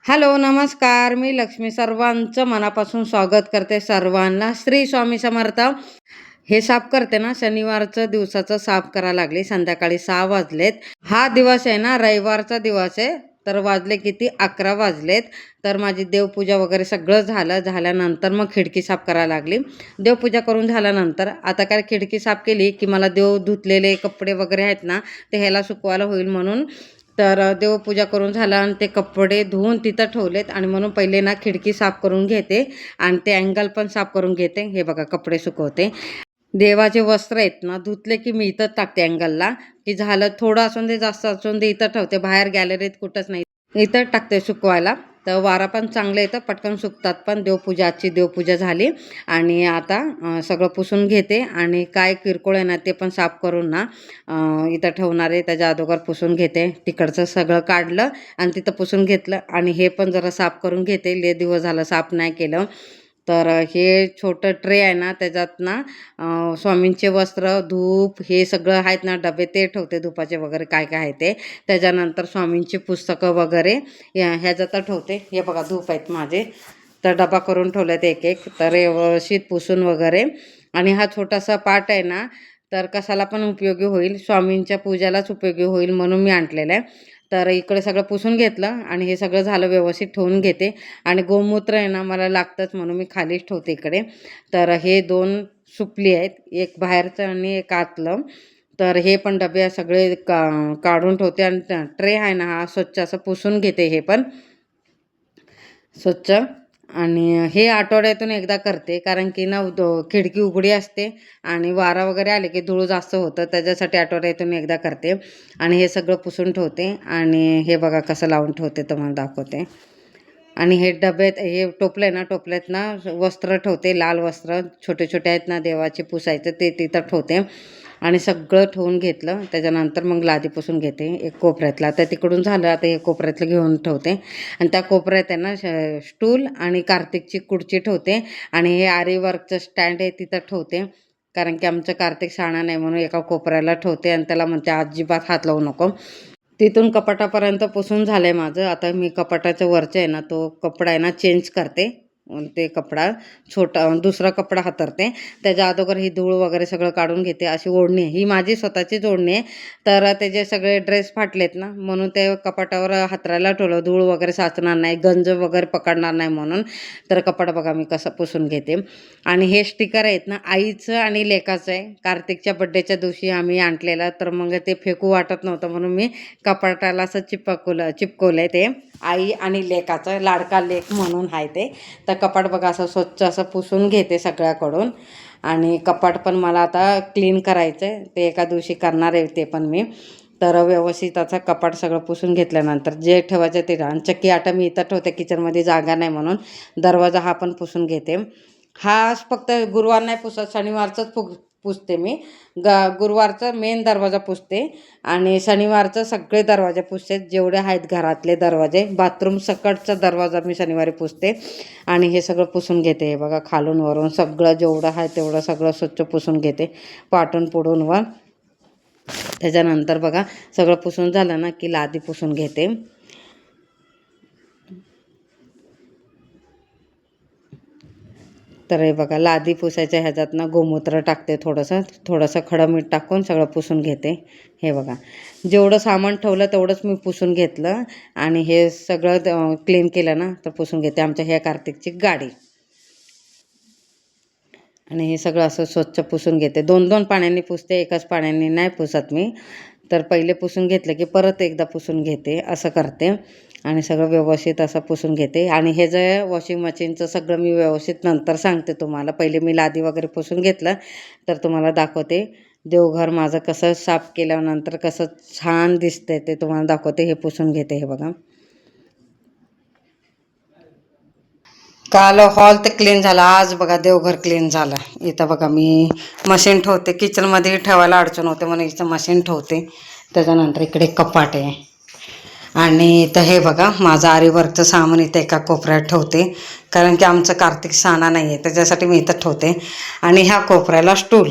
Hello, नमस्कार. मी लक्ष्मी. सर्वांचं मनापासून स्वागत करते. सर्वांना श्री स्वामी समर्थ. हे साफ करते ना, शनिवारचं दिवसाचं साफ करायला लागली. संध्याकाळी 6 वाजलेत. हा दिवस आहे ना, रविवारचा दिवस आहे. तर वाजले किती? 11 वाजलेत. तर माझी देवपूजा वगैरे सगळं झाल्यानंतर मग खिडकी साफ करायला लागली. देवपूजा करून झाल्यानंतर आता काय खिडकी साफ केली की मला देव धुतलेले कपडे वगैरे आहेत ना, ते ह्याला सुकवायला होईल म्हणून. तर देवपूजा करून झालं आणि ते कपडे धुवून तिथं ठेवलेत आणि म्हणून पहिले ना खिडकी साफ करून घेते आणि ते अँगल पण साफ करून घेते. हे बघा, कपडे सुकवते. देवाचे वस्त्र आहेत ना, धुतले की मी इथंच टाकते अँगलला, की झालं. थोडं असून दे, जास्त असून दे, इथं ठेवते. बाहेर गॅलरीत कुठंच नाही, इथं टाकते सुकवायला. तर वारा पण चांगलं येतं, पटकन सुकतात पण. आजची देवपूजा झाली आणि आता सगळं पुसून घेते आणि काय किरकोळ आहे ना ते पण साफ करून ना इथं ठेवणार आहे. त्याच्या अगोदर पुसून घेते. तिकडचं सगळं काढलं आणि तिथं पुसून घेतलं आणि हे पण जरा साफ करून घेते. लय दिवस झालं साफ नाही केलं. तर हे छोटं ट्रे आहे ना, त्याच्यात ना स्वामींचे वस्त्र, धूप हे सगळं आहेत ना, डबे ते ठेवते. धुपाचे वगैरे काय काय आहे ते. त्याच्यानंतर स्वामींची पुस्तकं वगैरे ह्याच्यात ठेवते. हे बघा, धूप आहेत माझे, तर डबा करून ठेवलेत एक एक. तर व्यवस्थित पुसून वगैरे. आणि हा छोटासा पाट आहे ना, तर कशाला पण उपयोगी होईल, स्वामींच्या पूजालाच उपयोगी होईल म्हणून मी आणलेला आहे. तर इकडे सगळं पुसून घेतलं आणि हे सगळं झालं, व्यवस्थित ठेवून घेते. आणि गोमूत्र आहे ना, मला लागतंच म्हणून मी खालीच ठेवते इकडे. तर हे 2 सुपली आहेत, एक बाहेरचं आणि एक आतलं. तर हे पण डबे सगळे काढून ठेवते आणि ट्रे आहे ना, हा स्वच्छ असं पुसून घेते. हे पण स्वच्छ. आणि हे आठवड्यातून एकदा करते, कारण की ना खिडकी उघडी असते आणि वारा वगैरे आले की धूळ जास्त होतं, त्याच्यासाठी आठवड्यातून एकदा करते. आणि हे सगळं पुसून ठेवते आणि हे बघा कसं लावून ठेवते, तुम्हाला दाखवते. आणि हे डब्यात, हे टोपलं ना, टोपल्यात ना वस्त्र ठेवते. लाल वस्त्र छोटे छोटे आहेत ना, देवाचे पुसायचं, ते तिथं ठेवते. आणि सगळं ठेवून घेतलं. त्याच्यानंतर मग लादी पुसून घेते एक कोपऱ्यातला. आता तिकडून झालं, आता हे कोपऱ्यातलं घेऊन ठेवते. आणि त्या कोपऱ्यात आहे ना स्टूल आणि कार्तिकची खुर्ची ठेवते. आणि हे आरी वर्कचं स्टँड आहे तिथं ठेवते, कारण की आमचं कार्तिक शाणा नाही म्हणून एका कोपऱ्याला ठेवते. आणि त्याला म्हणते अजिबात हात लावू नको. तिथून कपाटापर्यंत पुसून झालं आहे माझं. आता मी कपाटाच्या वरचे आहे ना, तो कपडा आहे ना चेंज करते. ते कपडा दुसरा कपडा हातरते. त्याच्या अगोदर ही धूळ वगैरे सगळं काढून घेते. अशी ओढणी आहे, ही माझी स्वतःचीच ओढणी आहे. तर त्याचे सगळे ड्रेस फाटलेत ना, म्हणून ते कपाटावर हातरायला ठेवलं. धूळ वगैरे साचणार नाही, गंज वगैरे पकडणार नाही म्हणून. तर कपाट बघा मी कसं पुसून घेते. आणि हे स्टिकर आहेत ना, आईचं आणि लेकाचं आहे. कार्तिकच्या बड्डेच्या दिवशी आम्ही आणलेलं, तर मग ते फेकू वाटत नव्हतं म्हणून मी कपाटाला असं चिपकवलं आहे. ते आई आणि लेकाचं, लाडका लेक म्हणून आहे ते. तर कपाट बघा असं स्वच्छ असं पुसून घेते सगळ्याकडून. आणि कपाट पण मला आता क्लीन करायचं आहे, ते एका दिवशी करणार आहे ते पण मी. तर व्यवस्थित आता कपाट सगळं पुसून घेतल्यानंतर जे ठेवायचं ते. आणि चक्की आटा मी इथं ठेवते, किचनमध्ये जागा नाही म्हणून. दरवाजा हा पण पुसून घेते. हा फक्त गुरुवार नाही पुसत, शनिवारचंच पुसते मी. गुरुवारचा मेन दरवाजा पुसते आणि शनिवारचं सगळे दरवाजे पुसते, जेवढे आहेत घरातले दरवाजे. बाथरूम सकटचा दरवाजा मी शनिवारी पुसते. आणि हे सगळं पुसून घेते. हे बघा, खालून वरून सगळं जेवढं आहे तेवढं सगळं स्वच्छ पुसून घेते, पाटून पुढून वर. त्याच्यानंतर बघा सगळं पुसून झालं ना की लादी पुसून घेते. तर हे बघा, लादी पुसायच्या ह्याच्यात ना गोमूत्र टाकते, थोडंसं खडं मीठ टाकून सगळं पुसून घेते. हे बघा, जेवढं सामान ठेवलं तेवढंच मी पुसून घेतलं. आणि हे सगळं क्लीन केलं ना तर पुसून घेते. आमच्या ह्या कार्तिकची गाडी. आणि हे सगळं असं स्वच्छ पुसून घेते. 2-2 पाण्याने पुसते, एकाच पाण्याने नाही पुसत मी. तर पहिले पुसून घेतलं की परत एकदा पुसून घेते, असं करते. आणि सगळं व्यवस्थित असं पुसून घेते. आणि हे जे वॉशिंग मशीनचं सगळं मी व्यवस्थित नंतर सांगते तुम्हाला. पहिले मी लादी वगैरे पुसून घेतलं तर तुम्हाला दाखवते. देवघर माझं कसं साफ केल्यानंतर कसं छान दिसतंय ते तुम्हाला दाखवते. हे पुसून घेते. हे बघा, काल हॉल तर क्लीन झाला, आज बघा देवघर क्लीन झालं. इथं बघा मी मशीन ठेवते, किचनमध्ये ठेवायला अडचण होते म्हणून इथं मशीन ठेवते. त्याच्यानंतर इकडे कपाट आहे. आणि इथं हे बघा, माझं आरीवर्कचं सामान इथं एका कोपऱ्यात ठेवते, कारण की आमचं कार्तिक साना नाही आहे त्याच्यासाठी मी इथं ठेवते. आणि ह्या कोपऱ्याला स्टूल,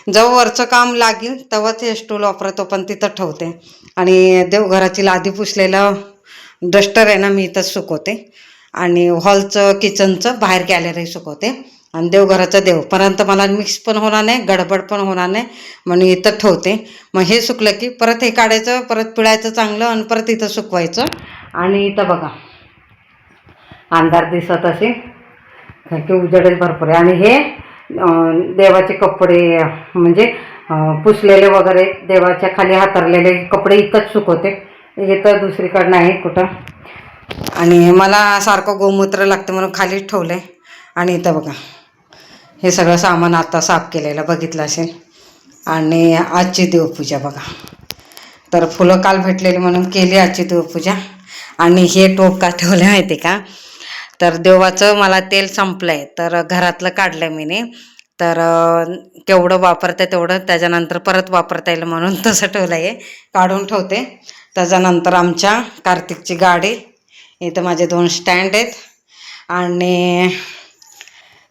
जेव्हा वरचं काम लागेल तेव्हाच हे स्टूल वापरतो, पण तिथं ठेवते. आणि देवघराची लादी पुसलेलं डस्टर आहे ना मी इथंच सुकवते आणि हॉलचं किचनचं बाहेर गॅलरी सुकवते आणि देवघराचं देवपर्यंत मला मिक्स पण होणार नाही, गडबड पण होणार नाही म्हणून इथं ठेवते. मग हे सुकलं की परत हे काढायचं, परत पिळायचं चांगलं आणि परत इथं सुकवायचं. आणि इथं बघा अंधार दिसत असेल की उजेडच भरपूर आहे. आणि हे देवाचे कपडे म्हणजे पुसलेले वगैरे देवाच्या खाली हातरलेले कपडे इथंच सुकवते, इथं दुसरीकडं नाही कुठं. आणि मला सारखं गोमूत्र लागतं म्हणून खालीच ठेवलं आहे. आणि इथं बघा हे सगळं सामान आता साफ केलेलं बघितलं असेल. आणि आजची देवपूजा बघा, तर फुलं काल भेटलेली म्हणून केली आजची देवपूजा. आणि हे टोप का ठेवलं माहिती का, तर देवाचं मला तेल संपलं आहे तर घरातलं काढलं मीने, तर केवढं वापरते तेवढं त्याच्यानंतर परत वापरता येईल म्हणून तसं ठेवलं आहे, काढून ठेवते. त्याच्यानंतर आमच्या कार्तिकची गाडी, इथं माझे 2 स्टँड आहेत. आणि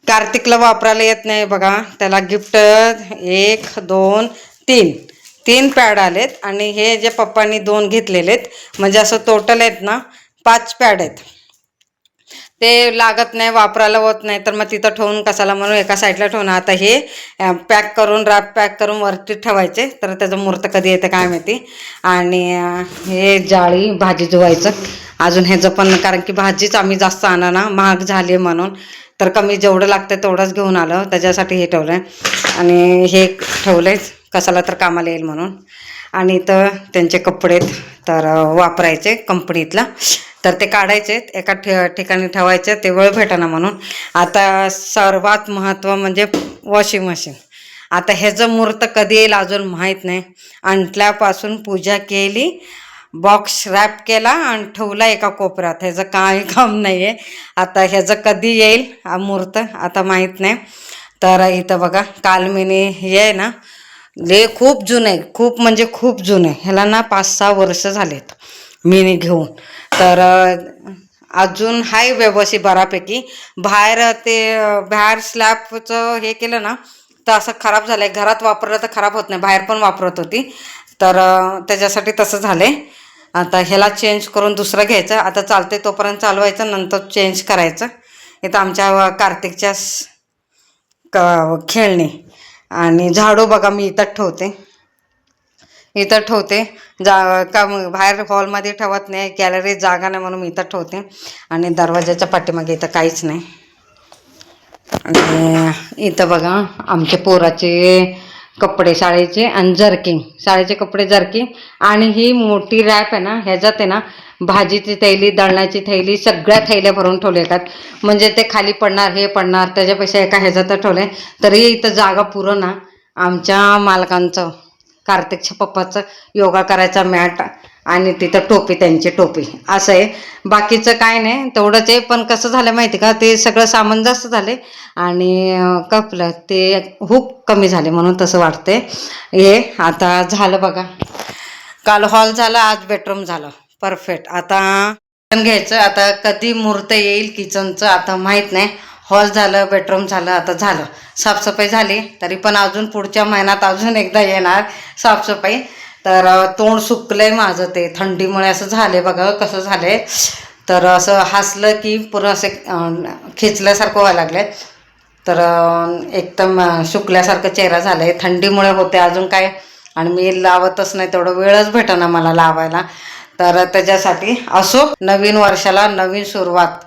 कार्तिकला वापरायला येत नाही बघा, त्याला गिफ्ट 1 2 3 पॅड आलेत. आणि हे जे पप्पांनी 2 घेतलेले आहेत, म्हणजे असं टोटल आहेत ना 5 पॅड आहेत. ते लागत नाही, वापरायला होत नाही, तर मग तिथं ठेवून कशाला म्हणून एका साईडला ठेवून आता हे पॅक करून रॅप पॅक करून वरती ठेवायचे, तर त्याचं मुहूर्त कधी येतं काय माहिती. आणि हे जाळी भाजी धुवायचं अजून ह्याचं पण, कारण की भाजीच आम्ही जास्त आणा ना, महाग झाली म्हणून, तर कमी जेवढं लागतं तेवढंच घेऊन आलं, त्याच्यासाठी हे ठेवलं आहे. आणि हे ठेवलं आहे कशाला तर कामाला येईल म्हणून. आणि इथं त्यांचे कपडे तर वापरायचे कंपनीतला, तर ते काढायचे एका ठिकाणी ठेवायचे, ते वेळ भेटाना म्हणून. आता सर्वात महत्त्व म्हणजे वॉशिंग मशीन. आता ह्याचं मुहूर्त कधी येईल अजून माहीत नाही. आणल्यापासून पूजा केली, बॉक्स रॅप केला आणि ठेवला एका कोपऱ्यात, ह्याचं काही काम नाही आहे. आता ह्याचं कधी येईल हा मुहूर्त आता माहीत नाही. तर इथं बघा काल मीने हे आहे ना, खूप जुनं आहे, खूप म्हणजे खूप जुनं आहे, ह्याला ना 5-6 वर्ष झालेत मीने घेऊन. तर अजून हाय व्यवस्थित बऱ्यापैकी. बाहेर स्लॅबचं हे केलं ना तर असं खराब झालं आहे, घरात वापरलं तर खराब होत नाही, बाहेर पण वापरत होती, तर त्याच्यासाठी तसं झालं आहे. आता ह्याला चेंज करून दुसरं घ्यायचं, आता चालते तोपर्यंत चालवायचं, नंतर चेंज करायचं. इथं आमच्या कार्तिकच्या खेळणे. आणि झाडू बघा मी इथं ठेवते, का बाहेर हॉलमध्ये ठेवत नाही, गॅलरीत जागा नाही म्हणून मी इथं ठेवते. आणि दरवाजाच्या पाठीमागे इथं काहीच नाही. आणि इथं बघा आमच्या पोराचे कपडे शाळेचे आणि शाळेचे कपडे जर्किंग. आणि ही मोठी रॅप आहे ना, ह्याच्यात आहे ना भाजीची थैली, दळण्याची थैली, सगळ्या थैल्या भरून ठेवल्या येतात, म्हणजे ते खाली पडणार हे पडणार, त्याच्यापेक्षा एका ह्याच्यात ठेवलं आहे. तरी इथं जागा पुरं ना. आमच्या मालकांचं कार्तिकच्या पप्पाचं योगा करायचा मॅट आणि तिथं टोपी, त्यांची टोपी असं आहे. बाकीचं काय नाही, तेवढंच आहे. पण कसं झालं माहिती का, ते सगळं सामान जास्त झाले आणि कपलं ते हुक कमी झाले म्हणून तसं वाटते. हे आता झालं बघा, काल हॉल झाला, आज बेडरूम झालं परफेक्ट. आता घ्यायचं, आता कधी मुहूर्त येईल किचनचं आता माहीत नाही. हॉल झालं, बेडरूम झालं, आता झालं साफसफाई झाली. तरी पण अजून पुढच्या महिन्यात अजून एकदा येणार साफसफाई. तर तोंड सुकलंय माझं, ते थंडीमुळे असं झालंय बघा कसं झालंय. तर असं हसलं की पूर्ण असे खेचल्यासारखं व्हायला लागलंय, तर एकदम सुकल्यासारखं चेहरा झालाय, थंडीमुळे होते अजून काय. आणि मी लावतच नाही, तेवढं वेळच भेटेना मला लावायला. तर त्याच्यासाठी असो, नवीन वर्षाला नवीन सुरुवात,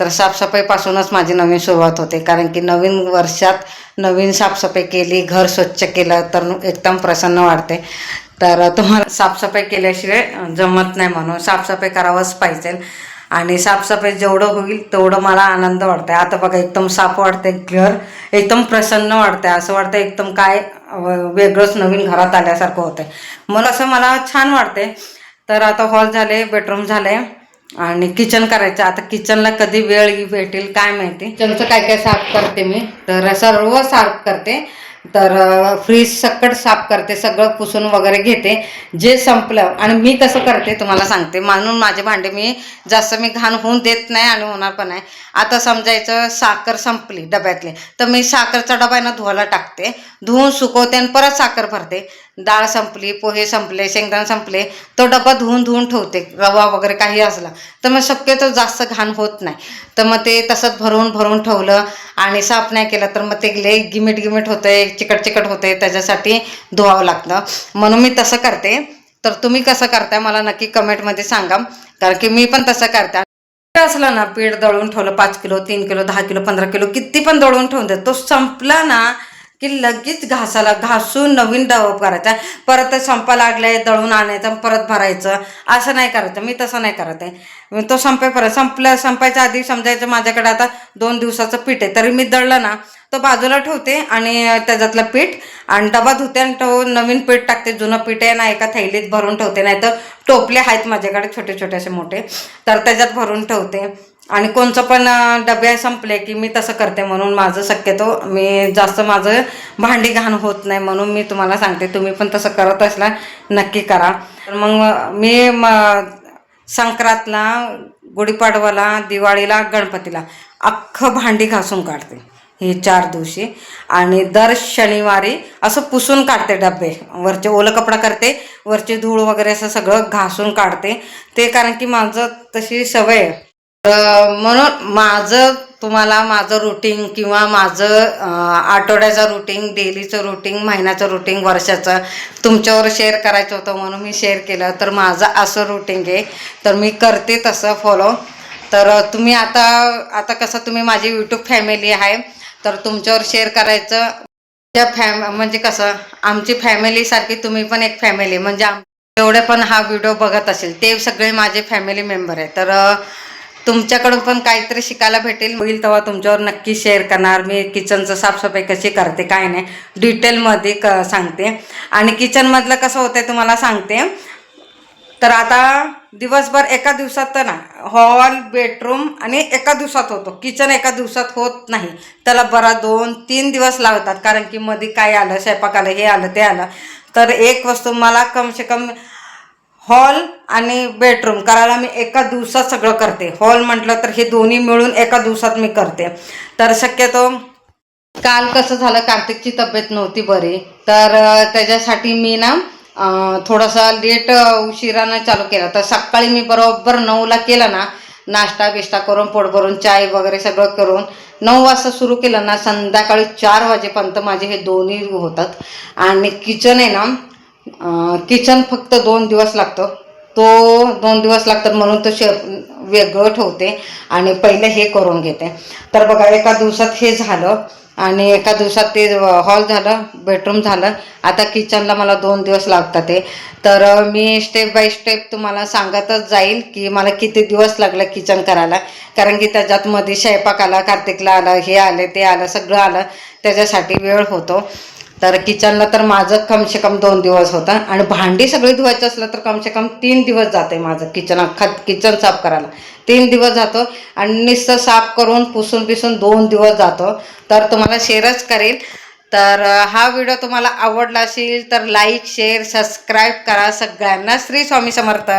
तर साफसफाईपासूनच माझी नवीन सुरुवात होते. कारण की नवीन वर्षात नवीन साफसफाई केली, घर स्वच्छ केलं तर एकदम प्रसन्न वाटते. तर तुम्हाला साफसफाई केल्याशिवाय जमत नाही म्हणून साफसफाई करावंच पाहिजे. आणि साफसफाई जेवढं होईल तेवढं मला आनंद वाटते. आता बघा एकदम साफ वाटते, घर एकदम प्रसन्न वाटते, असं वाटतं एकदम काय वेगळंच नवीन घरात आल्यासारखं होतं, मला छान वाटते. तर आता हॉल झाले, बेडरूम झाले आणि किचन करायचं. आता किचनला कधी वेळ भेटेल काय माहिती. किचनचं काय काय साफ करते मी, तर सर्व साफ करते. तर फ्रीज सकट साफ करते, सगळं पुसून वगैरे घेते जे संपलं. आणि मी कसं करते तुम्हाला सांगते, म्हणून माझे भांडे मी जास्त घाण होऊन देत नाही आणि होणार पण नाही. आता समजायचं साखर संपली डब्यातली, तर मी साखरचा डबा आहे ना धुवायला टाकते, धुवून सुकवते आणि परत साखर भरते. डाळ संपली, पोहे संपले, शेंगदाणे संपले, तो डबा धुवून ठेवते, रवा वगैरे काही असला तर मग शक्यतो जास्त घाण होत नाही. तर मग ते तसंच भरून ठेवलं आणि साफ नाही केलं तर मग ते लय गिमीट होतंय, चिकट होतंय, त्याच्यासाठी धुवावं लागतं. म्हणून मी तसं करते. तर तुम्ही कसं करताय मला नक्की कमेंटमध्ये सांगा, कारण की मी पण तसं करते. असलं ना पीठ दळून ठेवलं 5 किलो, 3 किलो, 10 किलो, 15 किलो, किती पण दळून ठेवून दे, तो संपला ना की लगेच घासून नवीन डब करायचा. परत ते संपा लागलाय दळून आणायचं, परत भरायचं, असं नाही करायचं. मी तसं नाही करत आहे. तो संपायच्या आधी समजायचं माझ्याकडे आता 2 दिवसाचं पीठ आहे, तरी मी दळलं ना तो बाजूला ठेवते आणि त्याच्यातलं पीठ आणि डबा धुते आणि तो नवीन पीठ टाकते. जुनं पीठ आहे ना एका थैलीत भरून ठेवते, नाही तर टोपले आहेत माझ्याकडे छोटे असे मोठे, तर त्याच्यात भरून ठेवते. आणि कोणचं पण डबे संपले की मी तसं करते. म्हणून माझं शक्यतो मी जास्त माझं भांडी घाण होत नाही, म्हणून मी तुम्हाला सांगते. तुम्ही पण तसं करत असला नक्की करा. तर मग मी संक्रांतला, गुढीपाडवाला, दिवाळीला, गणपतीला अख्खं भांडी घासून काढते हे 4 दिवशी. आणि दर शनिवारी असं पुसून काढते डबे, वरचे ओलं कपडा करते, वरचे धूळ वगैरे असं सगळं घासून काढते. ते कारण की माझं तशी सवय आहे. म्हणून तुम्हाला माझं रुटीन किंवा माझं आठवड्याचं रुटीन, डेलीचं रुटीन, महिन्याचं रुटीन, वर्षाचं तुमच्यावर शेअर करायचं होतं, म्हणून मी शेअर केलं. तर माझं असं रुटीन आहे, तर मी करते तसं फॉलो. तर तुम्ही आता कसं तुम्ही माझी यूट्यूब फॅमिली आहे, तर तुमच्यावर शेअर करायचं. त्या म्हणजे कसं आमची फॅमिलीसारखी तुम्ही पण एक फॅमिली, म्हणजे जेवढे पण हा व्हिडिओ बघत असेल ते सगळे माझे फॅमिली मेंबर आहे. तर तुमच्याकडून पण काहीतरी शिकायला भेटेल, होईल तेव्हा तुमच्यावर नक्की शेअर करणार. मी किचनचं साफसफाई कशी करते काय नाही डिटेलमध्ये सांगते. आणि किचनमधलं कसं होतंय तुम्हाला सांगते. तर आता दिवसभर एका दिवसात ना हॉल, बेडरूम आणि एका दिवसात होतो, किचन एका दिवसात होत नाही. त्याला बरा 2-3 दिवस लागतात, कारण की मध्ये काय आलं, स्वयंपाक आलं, हे आलं, ते आलं. तर एक वस्तू मला कमसे कम हॉल आणि बेडरूम करायला मी एका दिवसात सगळं करते. हॉल म्हटलं तर हे दोन्ही मिळून एका दिवसात मी करते. तर शक्यतो काल कसं झालं, कार्तिकची तब्येत नव्हती बरी, तर त्याच्यासाठी मी ना थोडासा लेट उशिरानं चालू केला. तर सकाळी मी बरोबर 9ला केलं ना, नाश्ता बिष्टा करून, पोट भरून, चाय वगैरे सगळं करून 9 वाजता सुरू केलं ना, संध्याकाळी 4 वाजेपर्यंत माझे हे दोन्ही होतात. आणि किचन आहे ना, किचन फक्त 2 दिवस लागतं. तो 2 दिवस लागतात म्हणून तो वेगळं ठेवते आणि पहिले हे करून घेते. तर बघा एका दिवसात हे झालं आणि एका दिवसात ते हॉल झालं, बेडरूम झालं. आता किचनला मला 2 दिवस लागतात ते. तर मी स्टेप बाय स्टेप तुम्हाला सांगतच जाईल की मला किती दिवस लागले किचन करायला, कारण की त्याच्यात मध्ये स्वयंपाक आला, कार्तिकला आलं, हे आलं, ते आलं, सगळं आलं, त्याच्यासाठी वेळ होतो. तर किचनला तर माझं कमसे कम 2 दिवस होता. आणि भांडी सगळी धुवायचं असलं तर कमसे कम 3 दिवस जाते माझं किचन साफ करायला. 3 दिवस जातो आणि नुसतं साफ करून पुसून 2 दिवस जातो. तर तुम्हाला शेअरच करेल. तर हा व्हिडिओ तुम्हाला आवडला असेल तर लाईक, शेअर, सबस्क्राईब करा. सगळ्यांना श्री स्वामी समर्थ.